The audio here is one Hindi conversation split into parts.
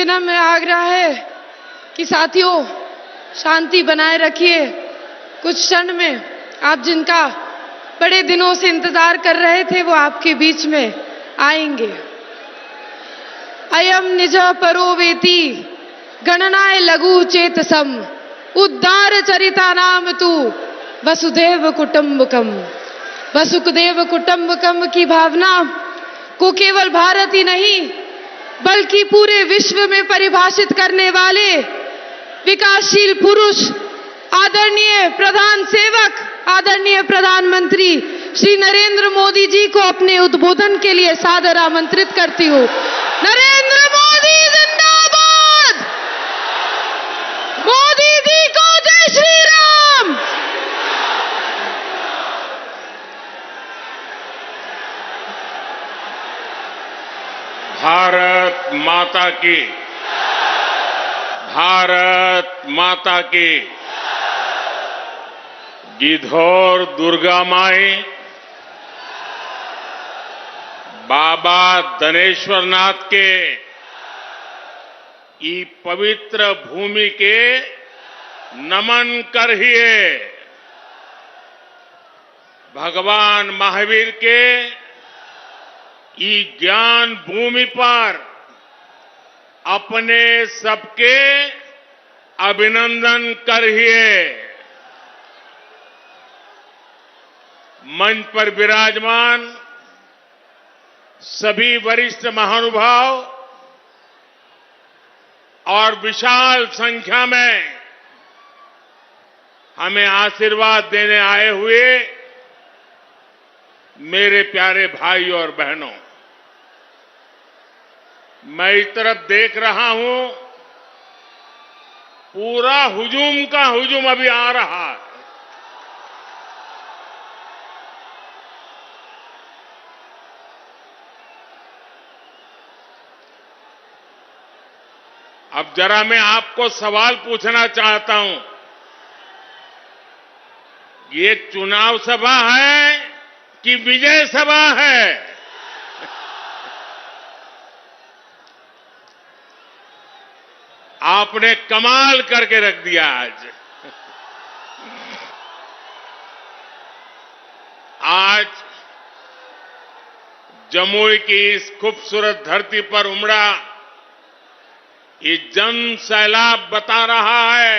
विनम्र आग्रह है कि साथियों शांति बनाए रखिए। कुछ क्षण में आप जिनका बड़े दिनों से इंतजार कर रहे थे वो आपके बीच में आएंगे। अयम निज परो वेति गणनाय लघु चेतसम उद्धार चरिता नाम तू वसुदेव कुटुंबकम। वसुदेव कुटुंबकम की भावना को केवल भारत ही नहीं बल्कि पूरे विश्व में परिभाषित करने वाले विकासशील पुरुष आदरणीय प्रधान सेवक आदरणीय प्रधानमंत्री श्री नरेंद्र मोदी जी को अपने उद्बोधन के लिए सादर आमंत्रित करती हूँ। नरेंद्र मोदी जिंदाबाद। मोदी जी को जय श्री राम। भारत माता की, भारत माता की। गिद्धौर दुर्गा माई, बाबा धनेश्वर नाथ के ई पवित्र भूमि के नमन करिए। भगवान महावीर के ई ज्ञान भूमि पर अपने सबके अभिनंदन करिए। मंच पर विराजमान सभी वरिष्ठ महानुभाव और विशाल संख्या में हमें आशीर्वाद देने आए हुए मेरे प्यारे भाई और बहनों, मैं इस तरफ देख रहा हूं पूरा हुजूम का हुजूम अभी आ रहा है। अब जरा मैं आपको सवाल पूछना चाहता हूं, ये चुनाव सभा है कि विजय सभा है? आपने कमाल करके रख दिया आज। आज जमुई की इस खूबसूरत धरती पर उमड़ा ये जन सैलाब बता रहा है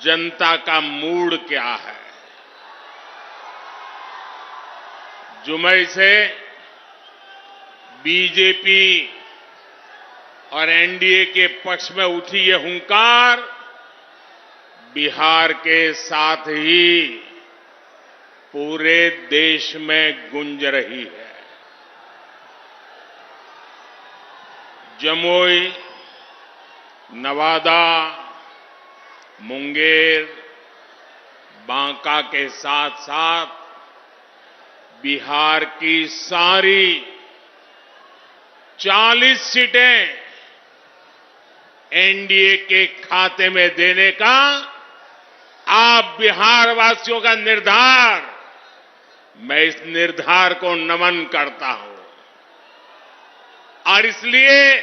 जनता का मूड क्या है। जुमई से बीजेपी और एनडीए के पक्ष में उठी ये हुंकार बिहार के साथ ही पूरे देश में गूंज रही है। जमुई, नवादा, मुंगेर, बांका के साथ साथ बिहार की सारी 40 सीटें एनडीए के खाते में देने का आप बिहार वासियों का निर्धार, मैं इस निर्धार को नमन करता हूं। और इसलिए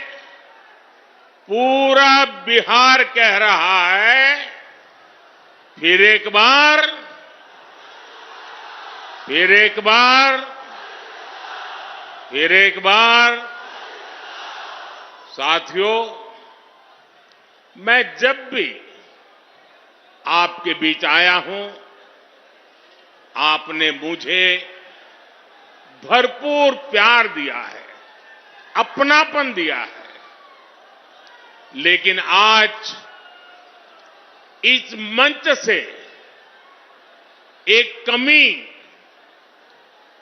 पूरा बिहार कह रहा है फिर एक बार, फिर एक बार, फिर एक बार। साथियों, मैं जब भी आपके बीच आया हूं, आपने मुझे भरपूर प्यार दिया है, अपनापन दिया है। लेकिन आज इस मंच से एक कमी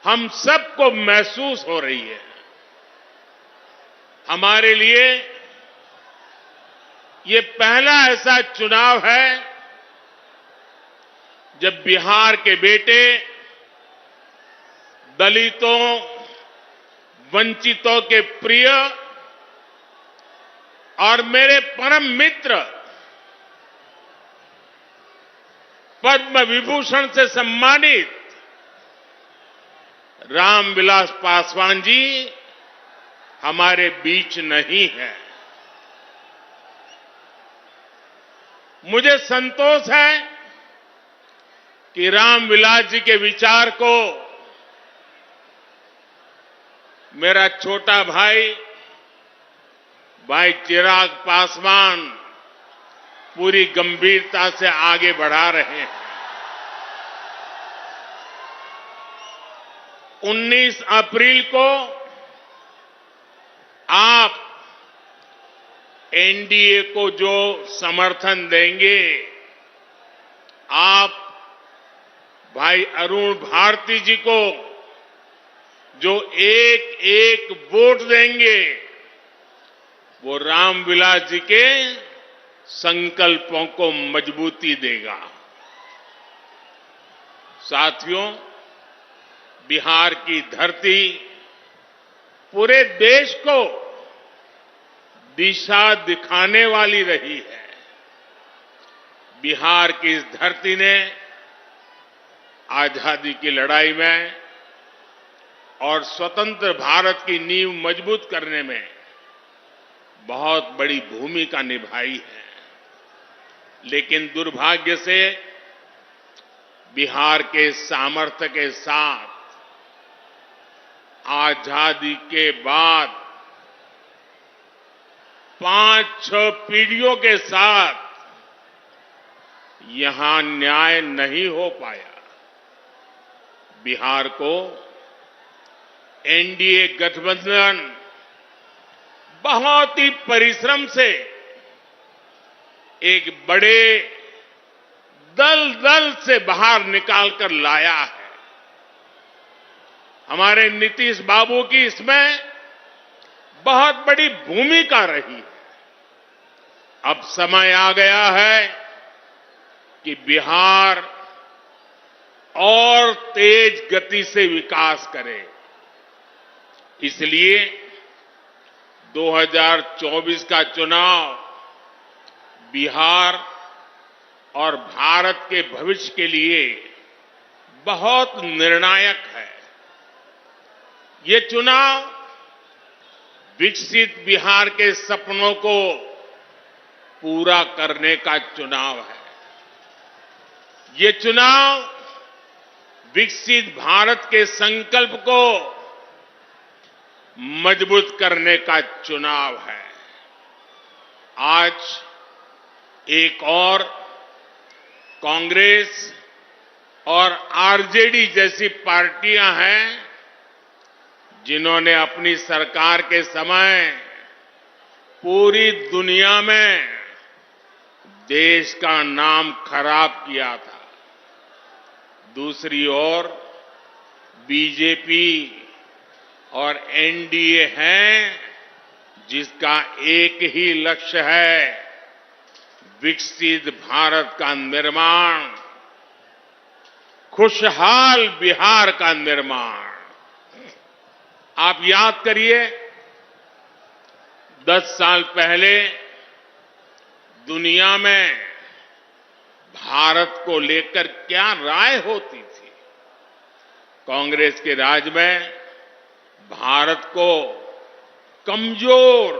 हम सबको महसूस हो रही है। हमारे लिए ये पहला ऐसा चुनाव है जब बिहार के बेटे दलितों, वंचितों के प्रिय और मेरे परम मित्र पद्म विभूषण से सम्मानित रामविलास पासवान जी हमारे बीच नहीं है। मुझे संतोष है कि रामविलास जी के विचार को मेरा छोटा भाई चिराग पासवान पूरी गंभीरता से आगे बढ़ा रहे हैं। 19 अप्रैल को आप एनडीए को जो समर्थन देंगे, आप भाई अरुण भारती जी को जो एक एक वोट देंगे, वो रामविलास जी के संकल्पों को मजबूती देगा। साथियों, बिहार की धरती पूरे देश को दिशा दिखाने वाली रही है। बिहार की इस धरती ने आजादी की लड़ाई में और स्वतंत्र भारत की नींव मजबूत करने में बहुत बड़ी भूमिका निभाई है। लेकिन दुर्भाग्य से बिहार के सामर्थ्य के साथ आजादी के बाद 5-6 पीढ़ियों के साथ यहां न्याय नहीं हो पाया। बिहार को एनडीए गठबंधन बहुत ही परिश्रम से एक बड़े दल से बाहर निकालकर लाया है। हमारे नीतीश बाबू की इसमें बहुत बड़ी भूमिका रही है। अब समय आ गया है कि बिहार और तेज गति से विकास करे। इसलिए 2024 का चुनाव बिहार और भारत के भविष्य के लिए बहुत निर्णायक है। ये चुनाव विकसित बिहार के सपनों को पूरा करने का चुनाव है। ये चुनाव विकसित भारत के संकल्प को मजबूत करने का चुनाव है। आज एक और कांग्रेस और आरजेडी जैसी पार्टियां हैं जिन्होंने अपनी सरकार के समय पूरी दुनिया में देश का नाम खराब किया था। दूसरी ओर बीजेपी और एनडीए हैं जिसका एक ही लक्ष्य है, विकसित भारत का निर्माण, खुशहाल बिहार का निर्माण। आप याद करिए, 10 साल पहले दुनिया में भारत को लेकर क्या राय होती थी। कांग्रेस के राज में भारत को कमजोर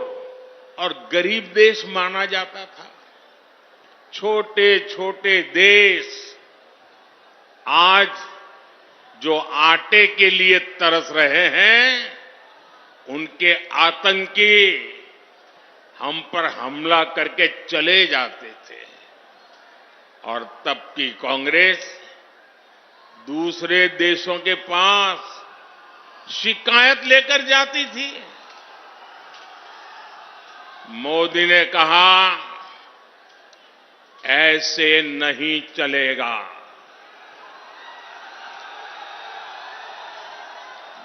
और गरीब देश माना जाता था। छोटे छोटे देश आज जो आटे के लिए तरस रहे हैं, उनके आतंकी हम पर हमला करके चले जाते थे। और तब की कांग्रेस दूसरे देशों के पास शिकायत लेकर जाती थी। मोदी ने कहा, ऐसे नहीं चलेगा।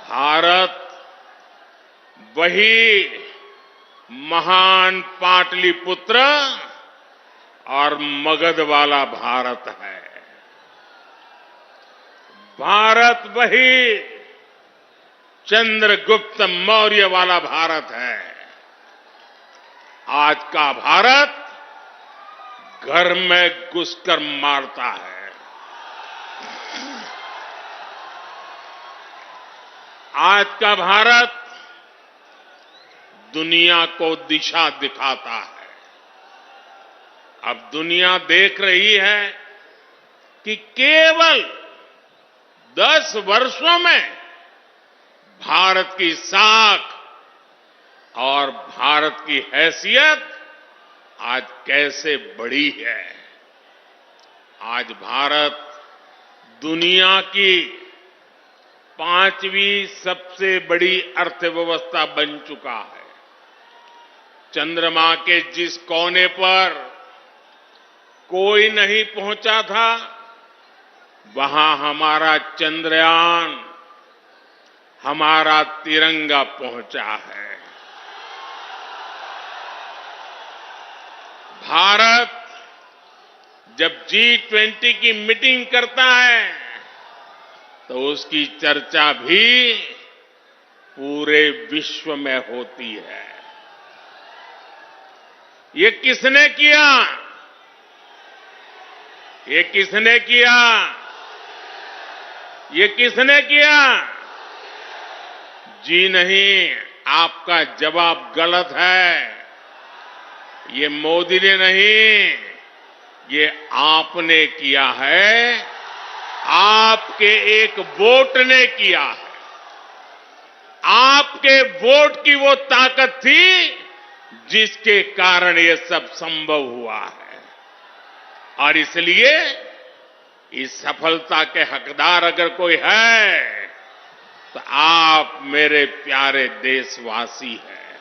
भारत वही महान पाटलिपुत्र और मगध वाला भारत है। भारत वही चंद्रगुप्त मौर्य वाला भारत है। आज का भारत घर में घुसकर मारता है। आज का भारत दुनिया को दिशा दिखाता है। अब दुनिया देख रही है कि केवल 10 वर्षों में भारत की साख और भारत की हैसियत आज कैसे बढ़ी है। आज भारत दुनिया की 5वीं सबसे बड़ी अर्थव्यवस्था बन चुका है। चंद्रमा के जिस कोने पर कोई नहीं पहुंचा था, वहां हमारा चंद्रयान, हमारा तिरंगा पहुंचा है। भारत जब G20 की मीटिंग करता है तो उसकी चर्चा भी पूरे विश्व में होती है। ये किसने किया? ये किसने किया? ये किसने किया? जी नहीं, आपका जवाब गलत है। ये मोदी ने नहीं, ये आपने किया है। आपके एक वोट ने किया है। आपके वोट की वो ताकत थी जिसके कारण ये सब संभव हुआ है। और इसलिए इस सफलता के हकदार अगर कोई है तो आप मेरे प्यारे देशवासी हैं।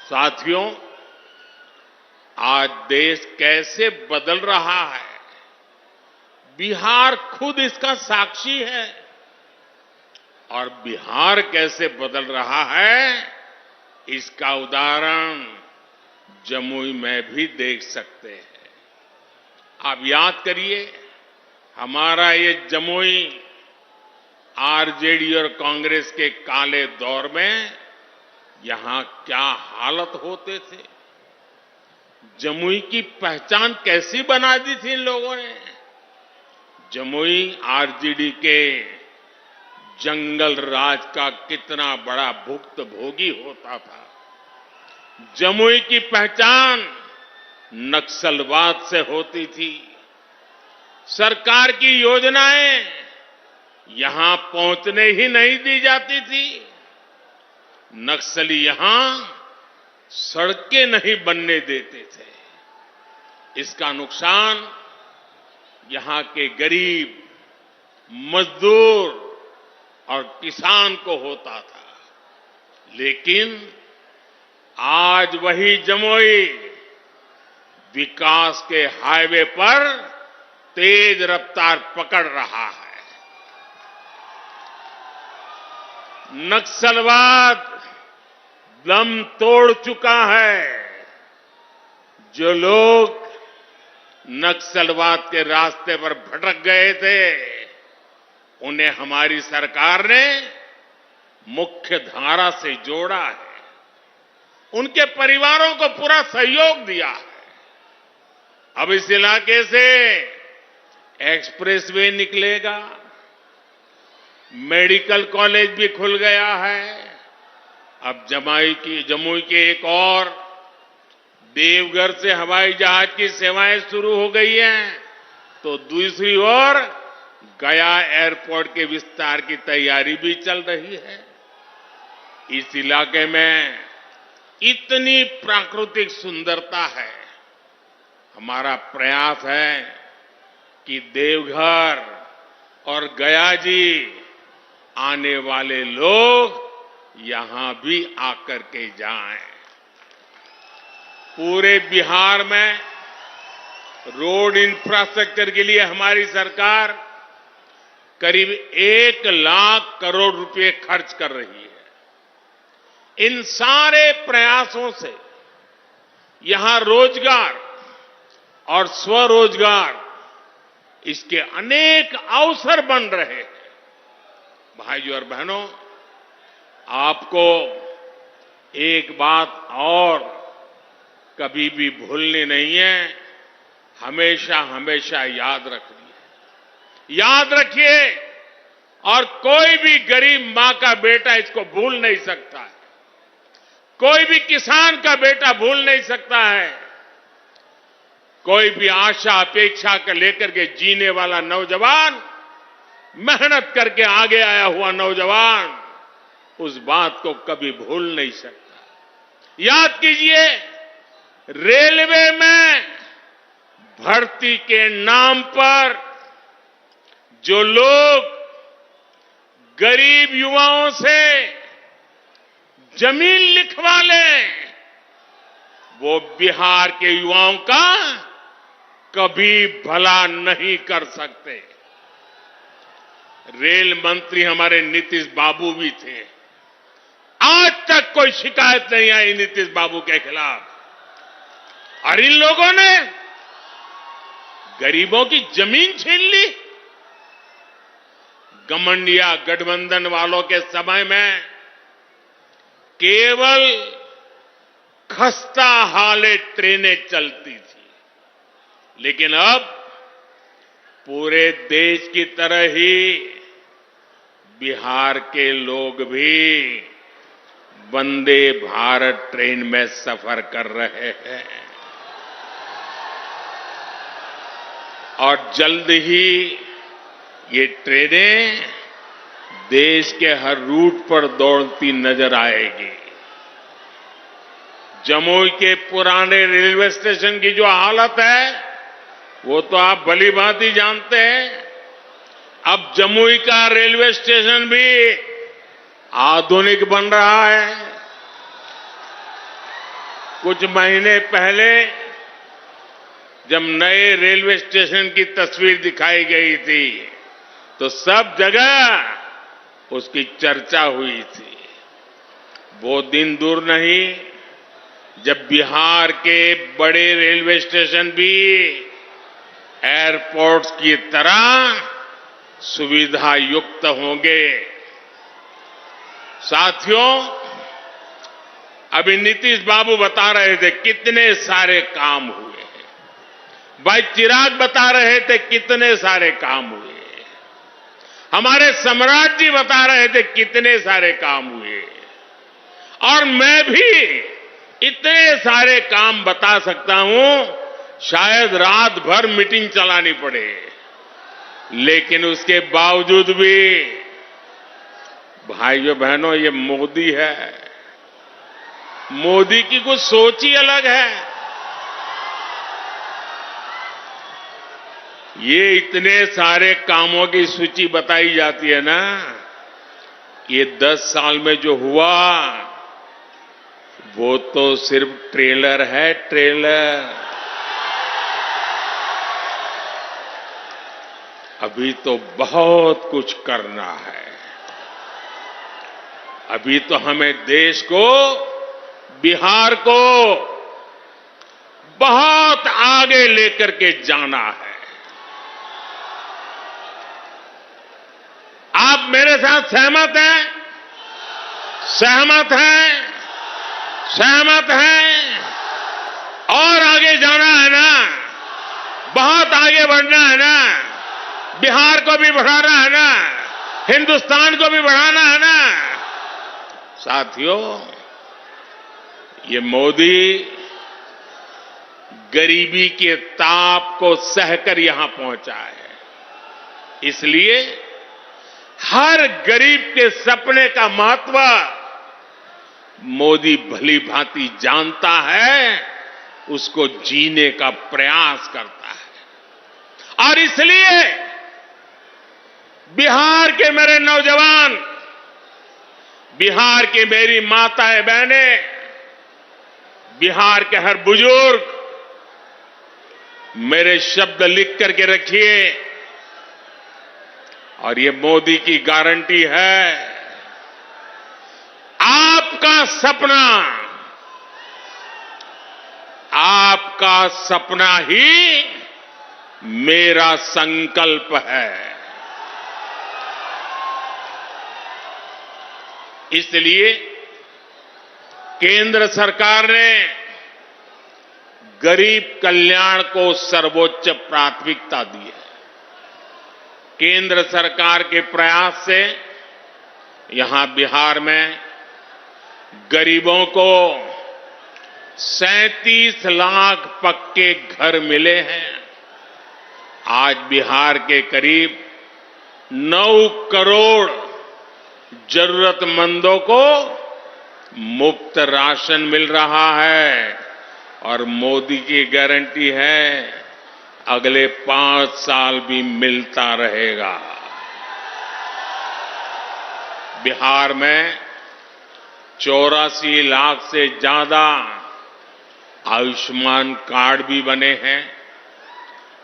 साथियों, आज देश कैसे बदल रहा है, बिहार खुद इसका साक्षी है। और बिहार कैसे बदल रहा है, इसका उदाहरण जमुई में भी देख सकते हैं। आप याद करिए, हमारा ये जमुई आरजेडी और कांग्रेस के काले दौर में यहां क्या हालत होते थे। जमुई की पहचान कैसी बना दी थी इन लोगों ने। जमुई आरजेडी के जंगल राज का कितना बड़ा भुक्तभोगी होता था। जमुई की पहचान नक्सलवाद से होती थी। सरकार की योजनाएं यहां पहुंचने ही नहीं दी जाती थी। नक्सली यहां सड़कें नहीं बनने देते थे। इसका नुकसान यहां के गरीब, मजदूर और किसान को होता था। लेकिन आज वही जमुई विकास के हाईवे पर तेज रफ्तार पकड़ रहा है। नक्सलवाद दम तोड़ चुका है। जो लोग नक्सलवाद के रास्ते पर भटक गए थे, उन्हें हमारी सरकार ने मुख्य धारा से जोड़ा है। उनके परिवारों को पूरा सहयोग दिया है। अब इस इलाके से एक्सप्रेसवे निकलेगा, मेडिकल कॉलेज भी खुल गया है। अब जमुई के एक और देवघर से हवाई जहाज की सेवाएं शुरू हो गई हैं, तो दूसरी ओर गया एयरपोर्ट के विस्तार की तैयारी भी चल रही है। इस इलाके में इतनी प्राकृतिक सुंदरता है। हमारा प्रयास है कि देवघर और गया जी आने वाले लोग यहां भी आकर के जाएं। पूरे बिहार में रोड इंफ्रास्ट्रक्चर के लिए हमारी सरकार करीब 1 लाख करोड़ रुपए खर्च कर रही है। इन सारे प्रयासों से यहां रोजगार और स्वरोजगार, इसके अनेक अवसर बन रहे हैं। भाइयों और बहनों, आपको एक बात और कभी भी भूलनी नहीं है, हमेशा हमेशा याद रखनी है। याद रखिए, और कोई भी गरीब मां का बेटा इसको भूल नहीं सकता है। कोई भी किसान का बेटा भूल नहीं सकता है। कोई भी आशा अपेक्षा कर लेकर के जीने वाला नौजवान, मेहनत करके आगे आया हुआ नौजवान उस बात को कभी भूल नहीं सकता। याद कीजिए, रेलवे में भर्ती के नाम पर जो लोग गरीब युवाओं से जमीन लिखवा लें, वो बिहार के युवाओं का कभी भला नहीं कर सकते। रेल मंत्री हमारे नीतीश बाबू भी थे। आज तक कोई शिकायत नहीं आई नीतीश बाबू के खिलाफ। और इन लोगों ने गरीबों की जमीन छीन ली। गठबंधन गठबंधन वालों के समय में केवल खस्ता हाले ट्रेनें चलती थी, लेकिन अब पूरे देश की तरह ही बिहार के लोग भी वंदे भारत ट्रेन में सफर कर रहे हैं। और जल्द ही ये ट्रेनें देश के हर रूट पर दौड़ती नजर आएगी। जमुई के पुराने रेलवे स्टेशन की जो हालत है वो तो आप भली भांति जानते हैं। अब जमुई का रेलवे स्टेशन भी आधुनिक बन रहा है। कुछ महीने पहले जब नए रेलवे स्टेशन की तस्वीर दिखाई गई थी तो सब जगह उसकी चर्चा हुई थी। वो दिन दूर नहीं जब बिहार के बड़े रेलवे स्टेशन भी एयरपोर्ट्स की तरह सुविधा युक्त होंगे। साथियों, अभी नीतीश बाबू बता रहे थे कितने सारे काम हुए हैं। भाई चिराग बता रहे थे कितने सारे काम हुए। हमारे सम्राट जी बता रहे थे कितने सारे काम हुए। और मैं भी इतने सारे काम बता सकता हूं, शायद रात भर मीटिंग चलानी पड़े। लेकिन उसके बावजूद भी भाइयों बहनों, ये मोदी है। मोदी की कुछ सोच ही अलग है। ये इतने सारे कामों की सूची बताई जाती है ना, ये 10 साल में जो हुआ वो तो सिर्फ ट्रेलर है, ट्रेलर। अभी तो बहुत कुछ करना है। अभी तो हमें देश को, बिहार को बहुत आगे लेकर के जाना है। आप मेरे साथ सहमत हैं? सहमत हैं? सहमत हैं? और आगे जाना है ना? बहुत आगे बढ़ना है ना? बिहार को भी बढ़ाना है ना? हिंदुस्तान को भी बढ़ाना है ना? साथियों, ये मोदी गरीबी के ताप को सहकर यहां पहुंचा है। इसलिए हर गरीब के सपने का महत्व मोदी भली भांति जानता है, उसको जीने का प्रयास करता है। और इसलिए बिहार के मेरे नौजवान, बिहार की मेरी माताएं बहनें, बिहार के हर बुजुर्ग, मेरे शब्द लिख करके रखिए। और ये मोदी की गारंटी है, आपका सपना, आपका सपना ही मेरा संकल्प है। इसलिए केंद्र सरकार ने गरीब कल्याण को सर्वोच्च प्राथमिकता दी है। केंद्र सरकार के प्रयास से यहां बिहार में गरीबों को 37 लाख पक्के घर मिले हैं। आज बिहार के करीब 9 करोड़ जरूरतमंदों को मुफ्त राशन मिल रहा है और मोदी की गारंटी है अगले 5 साल भी मिलता रहेगा। बिहार में 84 लाख से ज्यादा आयुष्मान कार्ड भी बने हैं।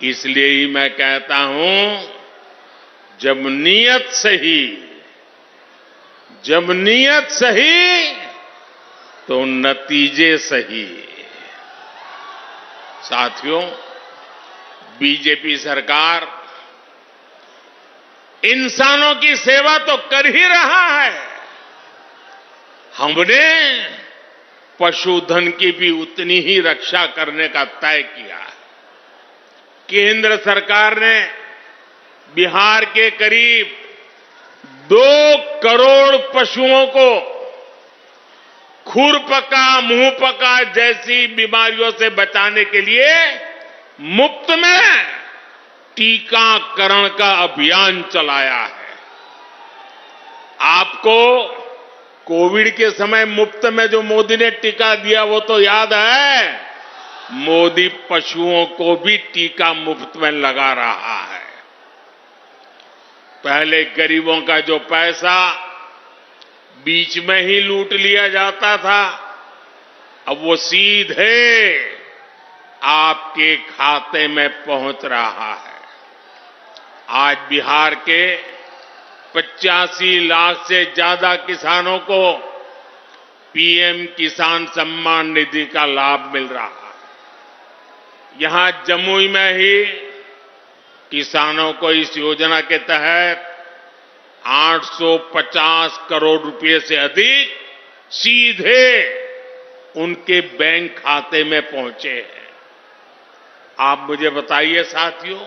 इसलिए ही मैं कहता हूं, जब नीयत सही तो नतीजे सही। साथियों, बीजेपी सरकार इंसानों की सेवा तो कर ही रहा है, हमने पशुधन की भी उतनी ही रक्षा करने का तय किया है। केंद्र सरकार ने बिहार के करीब 2 करोड़ पशुओं को खुरपका, मुंहपका जैसी बीमारियों से बचाने के लिए मुफ्त में टीकाकरण का अभियान चलाया है। आपको कोविड के समय मुफ्त में जो मोदी ने टीका दिया वो तो याद है। मोदी पशुओं को भी टीका मुफ्त में लगा रहा है। पहले गरीबों का जो पैसा बीच में ही लूट लिया जाता था, अब वो सीधे आपके खाते में पहुंच रहा है। आज बिहार के 85 लाख से ज्यादा किसानों को पीएम किसान सम्मान निधि का लाभ मिल रहा है। यहां जमुई में ही किसानों को इस योजना के तहत 850 करोड़ रुपए से अधिक सीधे उनके बैंक खाते में पहुंचे हैं। आप मुझे बताइए साथियों,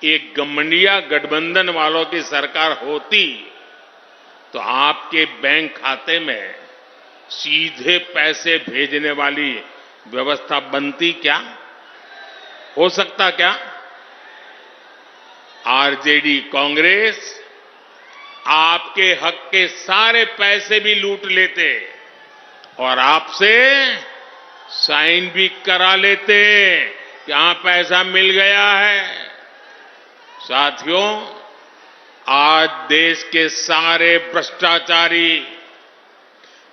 एक गठबंधन गठबंधन वालों की सरकार होती तो आपके बैंक खाते में सीधे पैसे भेजने वाली व्यवस्था बनती क्या? हो सकता क्या? आरजेडी कांग्रेस आपके हक के सारे पैसे भी लूट लेते और आपसे साइन भी करा लेते कि हां पैसा मिल गया है। साथियों, आज देश के सारे भ्रष्टाचारी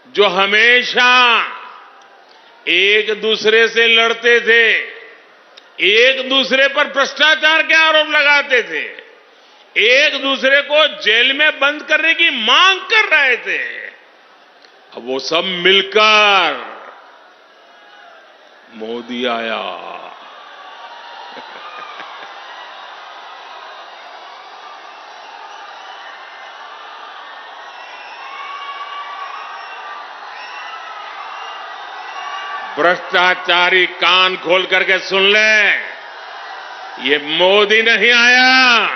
जो हमेशा एक दूसरे से लड़ते थे, एक दूसरे पर भ्रष्टाचार के आरोप लगाते थे, एक दूसरे को जेल में बंद करने की मांग कर रहे थे, अब वो सब मिलकर मोदी आया। भ्रष्टाचारी कान खोल करके सुन ले, ये मोदी नहीं आया,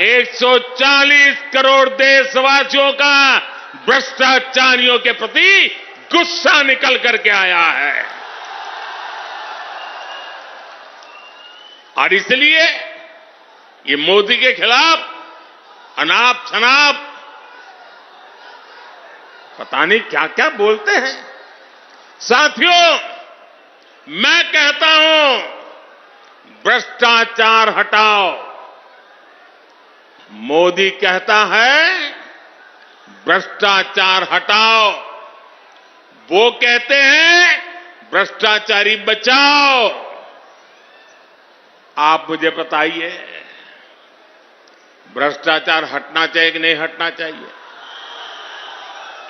140 करोड़ देशवासियों का भ्रष्टाचारियों के प्रति गुस्सा निकल करके आया है। और इसलिए ये मोदी के खिलाफ अनाप शनाप पता नहीं क्या क्या बोलते हैं। साथियों, मैं कहता हूं, भ्रष्टाचार हटाओ। मोदी कहता है भ्रष्टाचार हटाओ, वो कहते हैं भ्रष्टाचारी बचाओ। आप मुझे बताइए, भ्रष्टाचार हटना चाहिए कि नहीं हटना चाहिए?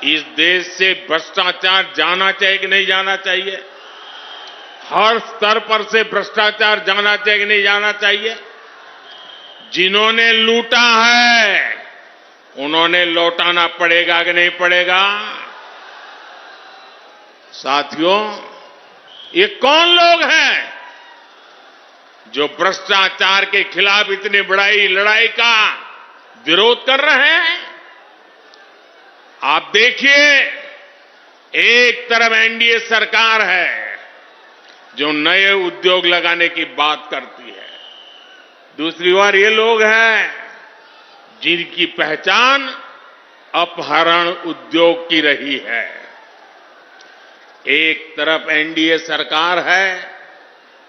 इस देश से भ्रष्टाचार जाना चाहिए कि नहीं जाना चाहिए? हर स्तर पर से भ्रष्टाचार जाना चाहिए कि नहीं जाना चाहिए? जिन्होंने लूटा है उन्होंने लौटाना पड़ेगा कि नहीं पड़ेगा? साथियों, ये कौन लोग हैं जो भ्रष्टाचार के खिलाफ इतनी बड़ी लड़ाई का विरोध कर रहे हैं। आप देखिए, एक तरफ एनडीए सरकार है जो नए उद्योग लगाने की बात करती है, दूसरी ओर ये लोग हैं जिनकी पहचान अपहरण उद्योग की रही है। एक तरफ एनडीए सरकार है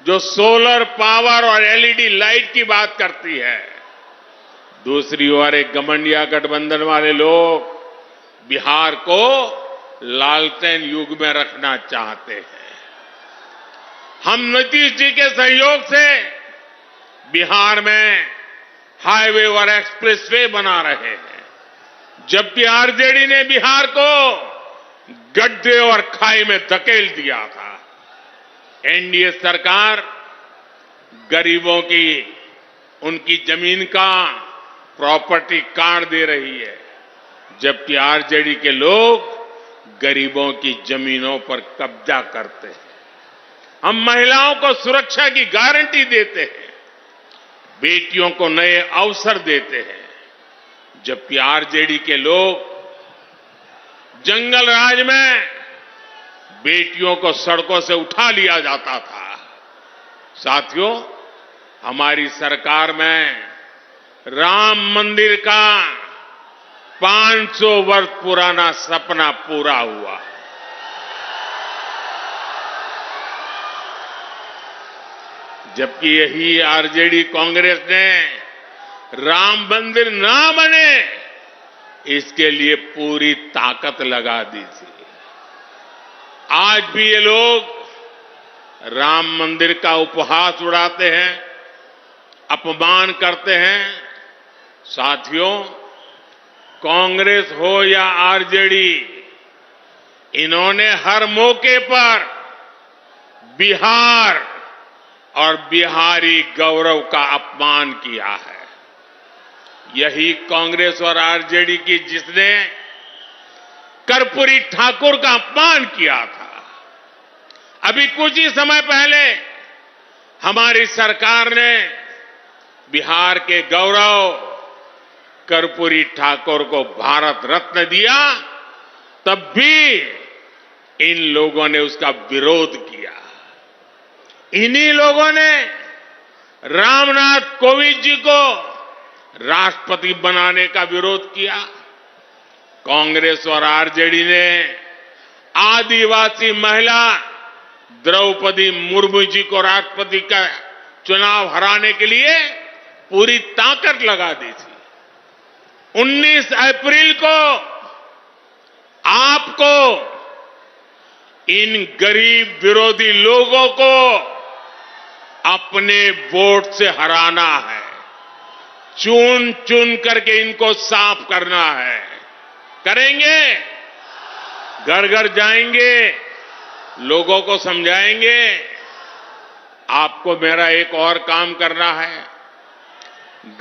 जो सोलर पावर और एलईडी लाइट की बात करती है, दूसरी ओर एक घमंडिया गठबंधन वाले लोग बिहार को लालटेन युग में रखना चाहते हैं। हम नीतीश जी के सहयोग से बिहार में हाईवे और एक्सप्रेसवे बना रहे हैं, जबकि आरजेडी ने बिहार को गड्ढे और खाई में धकेल दिया था। एनडीए सरकार गरीबों की उनकी जमीन का प्रॉपर्टी कार्ड दे रही है, जबकि आरजेडी के लोग गरीबों की जमीनों पर कब्जा करते हैं। हम महिलाओं को सुरक्षा की गारंटी देते हैं, बेटियों को नए अवसर देते हैं, जबकि आरजेडी के लोग जंगल राज में बेटियों को सड़कों से उठा लिया जाता था। साथियों, हमारी सरकार में राम मंदिर का 500 वर्ष पुराना सपना पूरा हुआ। जबकि यही आरजेडी कांग्रेस ने राम मंदिर ना बने इसके लिए पूरी ताकत लगा दी थी। आज भी ये लोग राम मंदिर का उपहास उड़ाते हैं, अपमान करते हैं। साथियों, कांग्रेस हो या आरजेडी, इन्होंने हर मौके पर बिहार और बिहारी गौरव का अपमान किया है। यही कांग्रेस और आरजेडी की जिसने कर्पूरी ठाकुर का अपमान किया था। अभी कुछ ही समय पहले हमारी सरकार ने बिहार के गौरव कर्पूरी ठाकुर को भारत रत्न दिया, तब भी इन लोगों ने उसका विरोध किया। इन्हीं लोगों ने रामनाथ कोविंद जी को राष्ट्रपति बनाने का विरोध किया। कांग्रेस और आरजेडी ने आदिवासी महिला द्रौपदी मुर्मू जी को राष्ट्रपति का चुनाव हराने के लिए पूरी ताकत लगा दी थी। 19 अप्रैल को आपको इन गरीब विरोधी लोगों को अपने वोट से हराना है, चुन चुन करके इनको साफ करना है। करेंगे? घर घर जाएंगे, लोगों को समझाएंगे। आपको मेरा एक और काम करना है,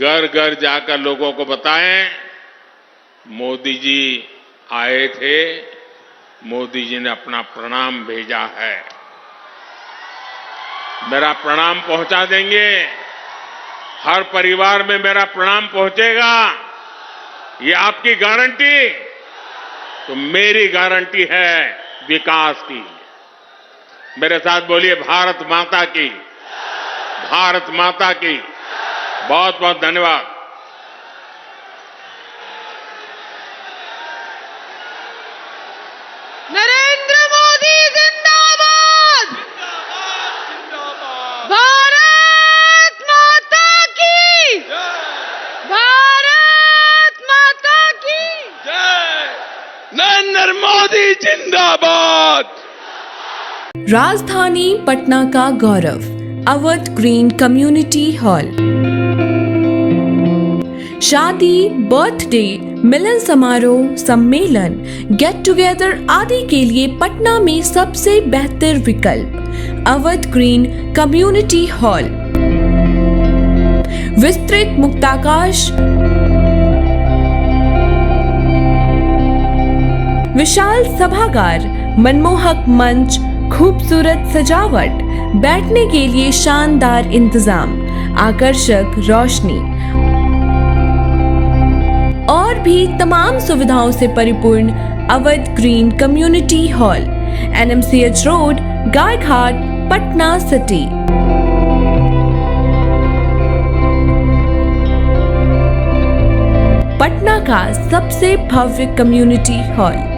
घर घर जाकर लोगों को बताएं, मोदी जी आए थे, मोदी जी ने अपना प्रणाम भेजा है। मेरा प्रणाम पहुंचा देंगे, हर परिवार में मेरा प्रणाम पहुंचेगा। ये आपकी गारंटी? तो मेरी गारंटी है विकास की। मेरे साथ बोलिए, भारत माता की, भारत माता की। बहुत बहुत धन्यवाद। नरेंद्र मोदी जिंदाबाद, भारत माता की, भारत माता की जय। नरेंद्र मोदी जिंदाबाद। राजधानी पटना का गौरव, अवध ग्रीन कम्युनिटी हॉल। शादी, बर्थडे, मिलन समारोह, सम्मेलन, गेट टुगेदर आदि के लिए पटना में सबसे बेहतर विकल्प अवध ग्रीन कम्युनिटी हॉल। विस्तृत मुक्ताकाश, विशाल सभागार, मनमोहक मंच, खूबसूरत सजावट, बैठने के लिए शानदार इंतजाम, आकर्षक रोशनी और भी तमाम सुविधाओं से परिपूर्ण Awadh green community hall, NMCH road, Gaighat, Patna city. Patna का सबसे भव्य कम्युनिटी हॉल।